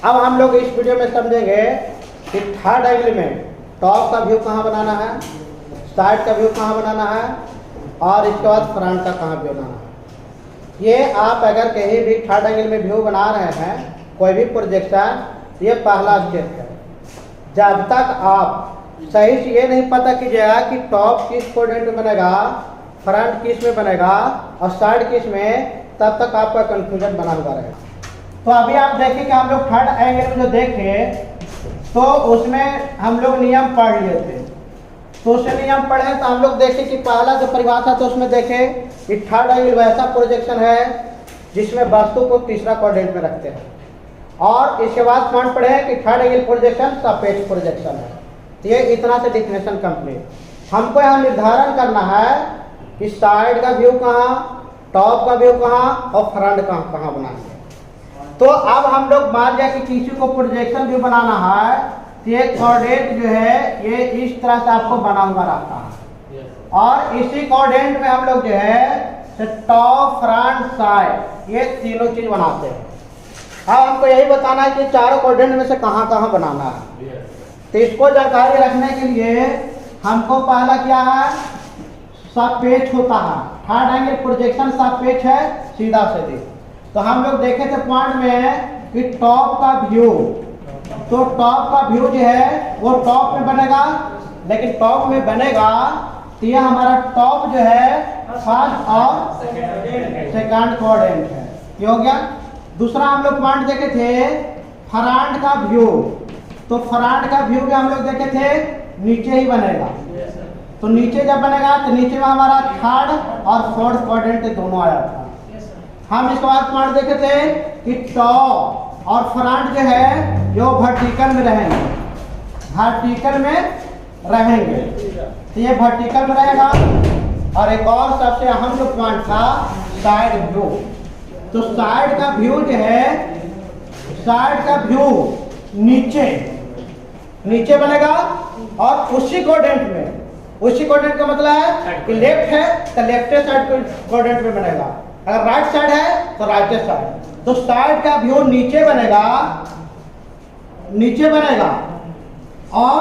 अब हम लोग इस वीडियो में समझेंगे कि थर्ड एंगल में टॉप का व्यू कहाँ बनाना है, साइड का व्यू कहाँ बनाना है और इसके बाद फ्रंट का कहाँ व्यू बनाना है। ये आप अगर कहीं भी थर्ड एंगल में व्यू बना रहे हैं कोई भी प्रोजेक्शन, ये पहला स्टेप है। जब तक आप सही से ये नहीं पता कीजिएगा कि टॉप किस कोऑर्डिनेट में बनेगा, फ्रंट किस में बनेगा और साइड किस में, तब तक आपका कंफ्यूजन बना हुआ रहेगा। तो अभी आप देखिए कि हम लोग थर्ड एंगल में जो देखे तो उसमें हम लोग नियम पढ़ लिए थे। तो उससे नियम पढ़े तो हम लोग देखे कि पहला जो परिभाषा तो उसमें देखे कि थर्ड एंगल वैसा प्रोजेक्शन है जिसमें वस्तु को तीसरा कोऑर्डिनेट में रखते हैं। और इसके बाद पॉइंट पढ़े कि थर्ड एंगल प्रोजेक्शन सापेक्ष प्रोजेक्शन है। तो ये इतना से डिफिनेशन कंप्लीट। हमको यहाँ निर्धारण करना है कि साइड का व्यू कहाँ, टॉप का व्यू कहाँ और फ्रंट कहाँ बनाएंगे। तो अब हम लोग मान लिया कि किसी को प्रोजेक्शन व्यू बनाना है तो ये कोऑर्डिनेट जो है ये इस तरह से आपको बना हुआ रहता है और इसी कोऑर्डिनेट में हम लोग जो है टॉप फ्रंट साइड ये तीनों चीज बनाते हैं। अब हमको यही बताना है कि चारों कोऑर्डिनेट में से कहाँ कहाँ बनाना है। तो इसको जानकारी रखने के लिए हमको पहला क्या है, सापेक्ष होता है। थर्ड एंगल प्रोजेक्शन सापेक्ष है, सीधा सीधी। तो हम लोग देखे थे पॉइंट में कि टॉप का व्यू, तो टॉप का व्यू जो है वो टॉप में बनेगा, लेकिन टॉप में बनेगा तो ये हमारा टॉप जो है फर्स्ट और सेकंड कोऑर्डिनेट है। ये हो गया। दूसरा हम लोग पॉइंट देखे थे फ्रंट का व्यू, तो फ्रंट का व्यू भी हम लोग देखे थे नीचे ही बनेगा। तो नीचे जब बनेगा तो नीचे में हमारा थर्ड और फोर्थ कोऑर्डिनेट दोनों आया था। हम इसके बाद पॉइंट देखे थे कि टॉप और फ्रंट जो है जो वर्टिकल में रहेंगे, वर्टिकल में रहेंगे। तो ये वर्टिकल में रहेगा। और एक और सबसे अहम जो पॉइंट था साइड व्यू। तो साइड का व्यू जो है, साइड का व्यू नीचे बनेगा और उसी कोऑर्डिनेट में, उसी कोऑर्डिनेट का मतलब है कि लेफ्ट है तो लेफ्ट साइड कोऑर्डिनेट में बनेगा, अगर राइट साइड है तो राइट साइड। तो साइड का व्यू नीचे बनेगा और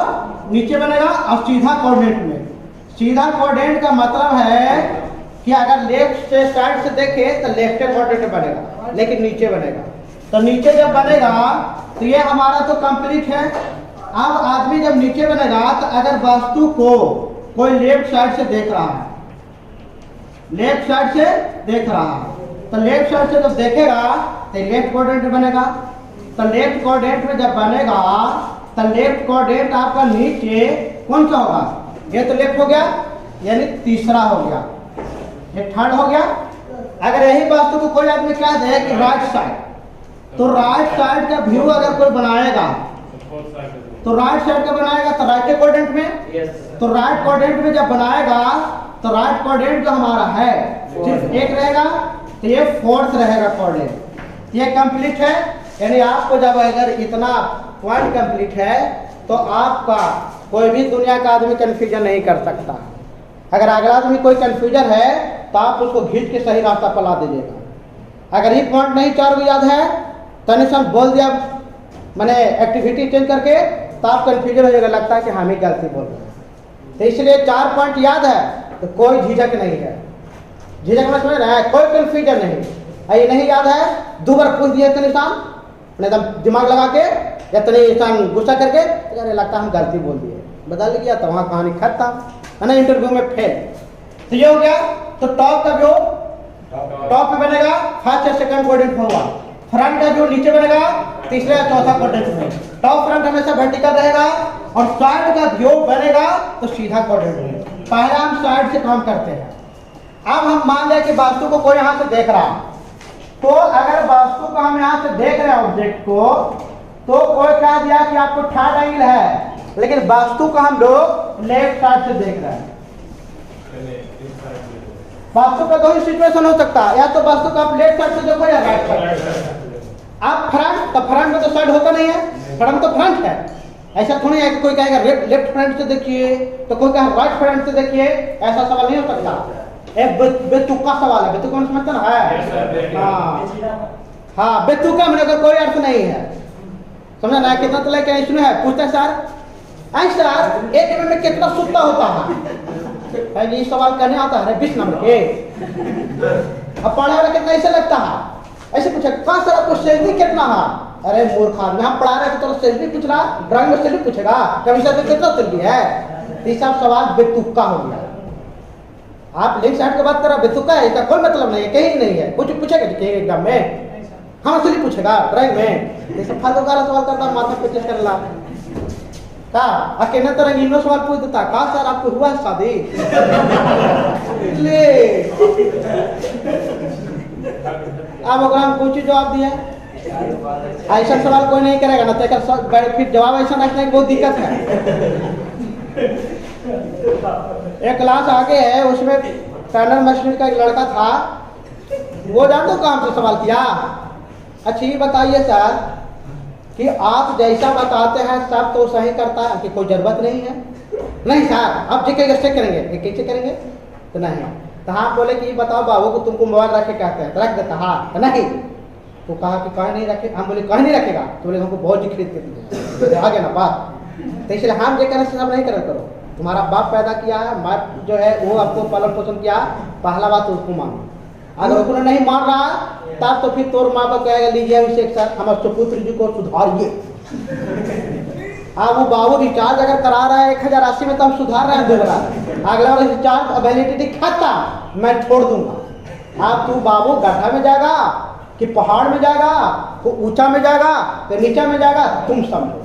सीधा कोऑर्डिनेट में। सीधा कोऑर्डिनेट का मतलब है कि अगर लेफ्ट से साइड से देखे तो लेफ्ट कोऑर्डिनेट बनेगा, लेकिन नीचे बनेगा। तो नीचे जब बनेगा तो ये हमारा तो कंप्लीट है। अब आदमी जब नीचे बनेगा तो अगर वस्तु को कोई लेफ्ट साइड से देख रहा है, लेफ्ट साइड से देख रहा है, तो लेफ्ट साइड से जब देखेगा तो लेफ्ट कोऑर्डिनेट बनेगा। तो लेफ्ट कोऑर्डिनेट में जब बनेगा तो लेफ्ट कोऑर्डिनेट आपका नीचे कौन सा होगा, ये तो लेफ्ट हो गया यानी तीसरा हो गया, ये थर्ड हो गया। अगर यही वस्तु को कोई आदमी क्या दे कि राइट साइड, तो राइट साइड का व्यू अगर कोई बनाएगा तो राइट साइड का बनाएगा तो राइट कोऑर्डिनेट में। तो राइट कोऑर्डिनेट में जब बनाएगा तो राइट कोऑर्डिनेट जो हमारा है सिर्फ एक रहेगा, तो ये फोर्थ रहेगा कोऑर्डिनेट। ये कंप्लीट है। यानी आपको जब अगर इतना पॉइंट कंप्लीट है तो आपका कोई भी दुनिया का आदमी कंफ्यूजन नहीं कर सकता। अगर अगला आदमी कोई कंफ्यूजन है तो आप उसको घींच के सही रास्ता पर ला दीजिएगा। अगर ये पॉइंट नहीं चार को याद है तो निशान बोल दिया, मैंने एक्टिविटी चेंज करके, तो आप कंफ्यूजन हो जाएगा, लगता है कि हम ही गलती बोल रहे हैं। तो इसलिए 4 पॉइंट याद है तो कोई झिझक नहीं है। झिझक में समझ रहे हैं, कोई कंफ्यूजन नहीं। ये नहीं याद है, 2 बार पूछ दिए थे निशान, एकदम दिमाग लगा के या तो निशान गुस्सा करके, अरे लगता हम गलती बोल दिए, बदल गया तो वहाँ कहानी खत्म है ना, इंटरव्यू में फेल। तो ये हो गया। तो टॉप का व्यू टॉप में बनेगा, फर्स्ट और सेकंड कोऑर्डिनेट होगा। फ्रंट का व्यू नीचे बनेगा, तीसरा या चौथा कोऑर्डिनेट में। टॉप फ्रंट हमेशा वर्टिकल रहेगा और साइड का व्यू बनेगा तो सीधा कोऑर्डिनेट में। पहले हम साइड से काम करते हैं। अब हम मान लें कि वस्तु को कोई यहाँ से देख रहा है, तो अगर वस्तु को हम यहाँ से देख रहे हैं ऑब्जेक्ट को, तो कोई कह दिया कि आपको थर्ड एंगल है, लेकिन वस्तु को हम लोग लेफ्ट साइड से देख रहे हैं। वस्तु का 2 सिचुएशन हो सकता है, या तो वस्तु को आप लेफ्ट साइड से देखो या राइट साइड से। आप फ्रंट, तो फ्रंट में तो साइड होता नहीं है, फ्रंट तो फ्रंट है। ऐसा थोड़ी है कि कोई कहेगा लेफ्ट फ्रंट से देखिए तो कोई कहेगा राइट फ्रंट से देखिए, ऐसा सवाल नहीं हो सकता। एक बेतुका सवाल है, बेतुका समझते ना है। हाँ, बेतुका में अगर कोई अर्थ नहीं है, समझा ना? कितना तले क्या इसमें है, पूछता है सर आई सर 1 mm में कितना सूता होता है? ये सवाल करने आता है 20 नंबर के। अब पढ़ने वाला कितना ऐसे लगता है, ऐसे पूछा कहाँ सर आपको सैलरी कितना है? अरे मूर्ख आदमी, हम पढ़ा रहे तो सैलरी पूछ रहा, ड्राइंग में सैलरी पूछेगा कभी सर कितना सैलरी है? ये सब सवाल बेतुका हो गया। आप लेफ्ट साइड की बात कर रहे बेतुका है, इसका कोई मतलब नहीं है, कहीं नहीं है। कुछ पूछेगा कहीं एग्जाम में, हाँ सैलरी पूछेगा ड्राइंग में। ये सब फालतू का सवाल करता, माथा पे कर ला का अकेले तो रंगीनो सवाल पूछ देता का सर आपको हुआ है शादी? ले अब अगर कुछ जवाब दिया, ऐसा सवाल कोई नहीं करेगा ना, तो फिर जवाब ऐसा रखने की बहुत दिक्कत है। एक क्लास आगे है, उसमें टर्नर मशीन का एक लड़का था, वो जान दो काम से सवाल किया, अच्छा ये बताइए सर कि आप जैसा बताते हैं सब तो सही करता है कि कोई जरूरत नहीं है? नहीं सर आप जी कैसे करेंगे? कैसे करेंगे? तो नहीं। तो हाँ बोले कि बताओ बाबू को तुमको मोबाइल रखे कहते हैं, तो रख देता हाँ? तो नहीं। तो कहा कि कहीं नहीं रखे, हम बोले कहीं नहीं रखेगा, तो बोले हमको बहुत खरीद के दिए, तो आगे ना बात। तो इसलिए हम जो करने से सब नहीं करा करो, तुम्हारा बाप पैदा किया है, माँ जो है वो आपको पालन पोषण किया, पहला बात उसको मानो। अगर उसने नहीं मान रहा तब तो फिर तोर माँ बाप कहेगा लीजिए अभिषेक सर हमारे सुपुत्र जी को सुधारिए। अब वो बाबू रिचार्ज अगर करा रहा है 1080 में तो हम सुधार रहे हैं 2 बार, अगला वाला रिचार्ज वैलिडिटी खाता मैं छोड़ दूंगा। अब तू बाबू गड्ढा में जाएगा कि पहाड़ में जाएगा, तो ऊंचा में जाएगा तो नीचा में जाएगा, तुम समझो।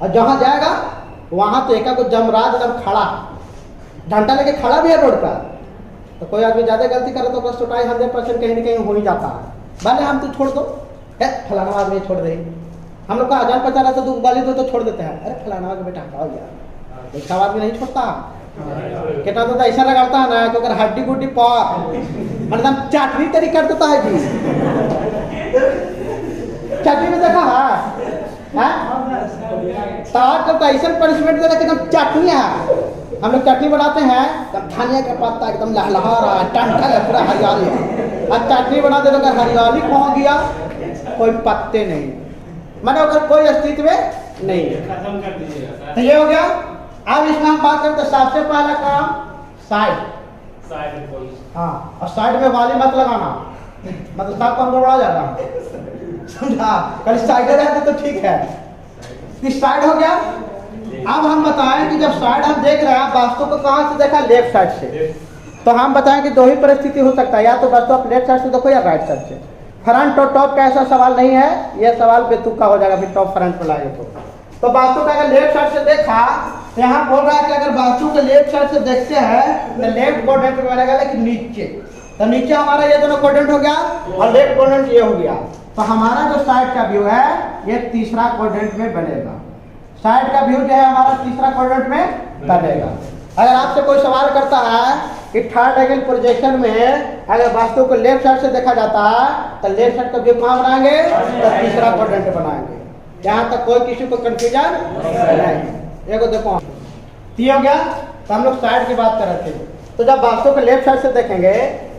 और जहाँ जाएगा वहाँ तो एक को जमराज एकदम खड़ा घंटा लेके खड़ा भी है रोड पर, तो कोई आदमी ज़्यादा गलती करे तो बस सुटाई 100% कहीं ना कहीं हो ही जाता है। भले हम तू छोड़ दो, फलाना आदमी छोड़ दे, हम लोग का अजान पचा रहा था तो गाली दो तो छोड़ देते हैं, अरे फलाना का बेटा हटाओ यार, एक आदमी नहीं छोड़ता। कितना तो ऐसा लगाता है ना कि अगर हड्डी गुड्डी मतलब चाटनी तरी कर देता है जी। चाटनी में देखा है तो ऐसा पनिशमेंट देता कि एकदम चाटनी है। हम लोग चटनी बनाते हैं तब धनिया का पत्ता एकदम लहलहा रहा है, टंटा है पूरा हरियाली, अब चटनी बना दे तो अगर हरियाली पहुंच गया कोई पत्ते नहीं, माने अगर कोई अस्तित्व नहीं है। तो ये हो गया। अब इसमें हम बात करते सबसे पहला काम साइड। हाँ, और साइड में वाली मत लगाना, मतलब सब काम गड़बड़ा जाता, समझा? कल साइड रहते तो ठीक है। इस साइड हो गया। अब हम बताएं कि जब साइड हम देख रहे हैं वास्तु को कहाँ से देखा, लेफ्ट साइड से, तो हम बताएं कि 2 ही परिस्थिति हो सकता है, या तो वास्तु आप लेफ्ट साइड से देखो या राइट साइड से। फ्रंट और टॉप का ऐसा सवाल नहीं है, यह सवाल बेतुका हो जाएगा फिर टॉप फ्रंट पर लाए तो वास्तु का अगर लेफ्ट साइड से देखा तो यहाँ बोल रहा है कि अगर वास्तु के लेफ्ट साइड से देखते हैं तो लेफ्ट क्वाड्रेंट में बनेगा, लेकिन नीचे, तो नीचे हमारा ये दोनों क्वाड्रेंट हो गया और लेफ्ट क्वाड्रेंट ये हो गया, तो हमारा जो साइड का व्यू है ये तीसरा क्वाड्रेंट में बनेगा। साइड का व्यू जो है हमारा तीसरा क्वाड्रेंट में बनेगा। अगर आपसे कोई सवाल करता है कि थर्ड एंगल प्रोजेक्शन में अगर वास्तु को लेफ्ट साइड से देखा जाता है तो लेफ्ट साइड का व्यू कहाँ बनाएंगे, तो तीसरा क्वाड्रेंट बनाएंगे। यहाँ तक कोई किसी को कंफ्यूजन नहीं। देखो देखो हो गया। तो हम लोग साइड की बात कर रहे थे, तो जब वास्तु को लेफ्ट साइड से देखेंगे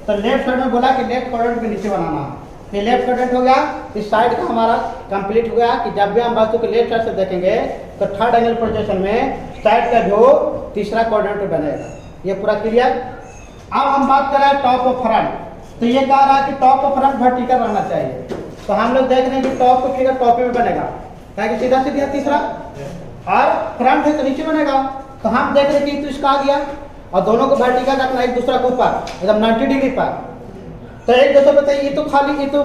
तो लेफ्ट साइड में बोला कि लेफ्ट क्वाड्रेंट के नीचे बनाना है, ये लेफ्ट क्वाड्रेंट हो गया। इस साइड का हमारा कंप्लीट हो गया कि जब भी हम वास्तु के लेफ्ट साइड से देखेंगे तो थर्ड एंगल प्रोजेक्शन में साइड का व्यू तीसरा क्वाड्रेंट में बनेगा। ये पूरा क्लियर। अब हम बात कर रहे हैं टॉप और फ्रंट, तो ये कह रहा है कि टॉप और फ्रंट वर्टिकल रहना चाहिए, तो हम लोग देख रहे हैं कि टॉप को फिगर टॉप में बनेगा, ताकि सीधा सीधा तीसरा, और फ्रंट है तो नीचे बनेगा। तो हम देख रहे हैं कि तो इसका आ गया और दोनों को वर्टिकल रखना एक दूसरा के ऊपर एकदम 90 डिग्री पर। तो एक दोस्तों बताइए ये तो खाली, ये तो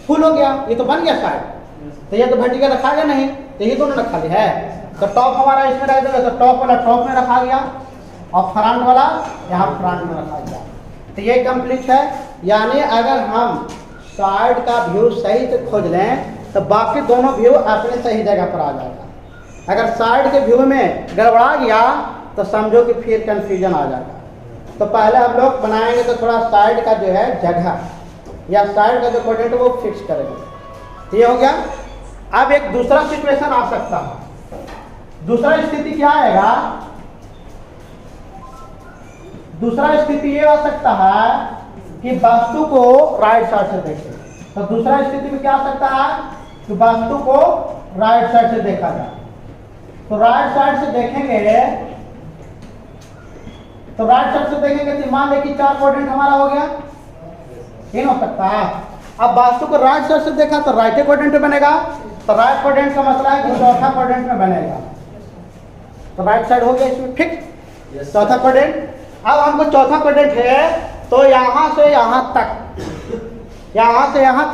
फुल हो गया, ये तो बन गया साइड, तो ये तो वर्टिकल रखा गया नहीं, तो ये दोनों खाली है। तो टॉप हमारा इसमें रख देगा, तो टॉप वाला टॉप में रखा गया और फ्रंट वाला यहाँ फ्रंट में रखा गया। तो ये कंप्लीट है। यानी अगर हम साइड का व्यू सही से खोज लें तो बाकी दोनों व्यू अपने सही जगह पर आ जाएगा। अगर साइड के व्यू में गड़बड़ा गया तो समझो कि फिर कंफ्यूजन आ जाएगा। तो पहले हम लोग बनाएंगे तो थोड़ा साइड का जो है जगह या साइड का जो क्वाड्रेंट वो फिक्स करेंगे। तो ये हो गया। अब एक दूसरा सिचुएशन आ सकता है। दूसरा स्थिति क्या आएगा, दूसरा स्थिति ये आ सकता है कि वास्तु को राइट साइड से देखें। तो दूसरा स्थिति में क्या आ सकता है कि वास्तु को राइट साइड से देखा जाए, तो राइट साइड से देखेंगे तो मान लें कि 4 क्वाड्रेंट हमारा हो गया, इन हो सकता है। अब वास्तु को राइट साइड से देखा तो राइट क्वाड्रेंट में बनेगा, तो राइट क्वाड्रेंट का मतलब है कि चौथा क्वाड्रेंट में बनेगा, तो राइट साइड हो गया इसमें, ठीक। चौथा क्वाड्रेंट, अब हमको चौथा क्वाड्रेंट है तो यहाँ से यहाँ तक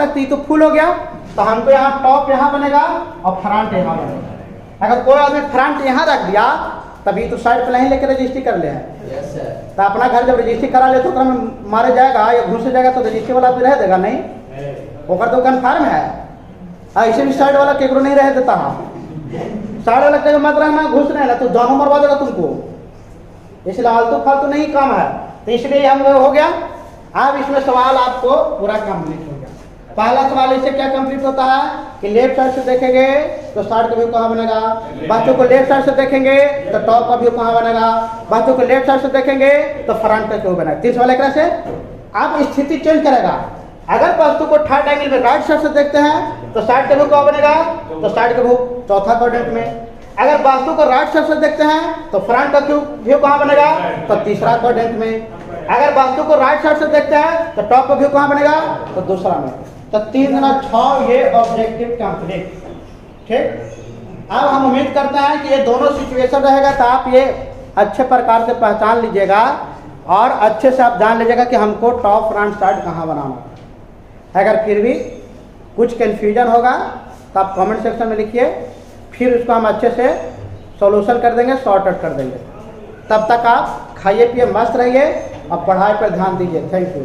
तो ये तो फुल हो गया, तो हमको यहाँ टॉप यहाँ बनेगा और फ्रंट यहाँ बनेगा। अगर कोई आदमी फ्रंट यहाँ रख दिया तभी तो साइड प्लान लेकर रजिस्ट्री कर ले है। तो अपना घर जब रजिस्ट्री करा ले तो मारे जाएगा या घुस जाएगा तो रजिस्ट्री वाला भी रह देगा नहीं, ओकर तो कन्फर्म है। ऐसे भी साइड वाला केकरो नहीं रह देता है, साइड वाला के मत रहना, घुस रहे ना तो जानू मरवा देगा तुमको, इसलिए आलतू फालतू नहीं काम है। तो इसलिए हम हो गया। अब इसमें सवाल आपको पूरा कंप्लीट हो गया। पहला सवाल इससे क्या कंप्लीट होता है कि लेफ्ट साइड से देखेंगे तो साइड का व्यू कहाँ बनेगा, बच्चों को लेफ्ट साइड से देखेंगे तो टॉप का व्यू कहाँ बनेगा, बच्चों को लेफ्ट साइड से देखेंगे तो फ्रंट का व्यू बनेगा। 3 सवाल एक से आप स्थिति चेंज करेगा। अगर वस्तु को थर्ड एंगल में राइट साइड से देखते हैं तो साइड का व्यू कहाँ बनेगा, तो साइड का व्यू चौथा क्वाड्रेंट में। अगर वास्तु को राइट साइड से देखते हैं तो फ्रंट का व्यू कहाँ बनेगा, तो तीसरा क्वाड्रेंट में। अगर वास्तु को राइट साइड से देखते हैं तो टॉप का व्यू कहाँ बनेगा, तो दूसरा में। तो 3 गुना 6 ये ऑब्जेक्टिव कंप्लीट, ठीक। अब हम उम्मीद करते हैं कि ये दोनों सिचुएशन रहेगा तो आप ये अच्छे प्रकार से पहचान लीजिएगा और अच्छे से आप जान लीजिएगा कि हमको टॉप फ्रंट साइड कहाँ बनाना। अगर फिर भी कुछ कन्फ्यूजन होगा तो आप कमेंट सेक्शन में लिखिए, फिर उसको हम अच्छे से सॉल्यूशन कर देंगे, सॉर्ट आउट कर देंगे। तब तक आप खाइए पिए मस्त रहिए और पढ़ाई पर ध्यान दीजिए। Thank you.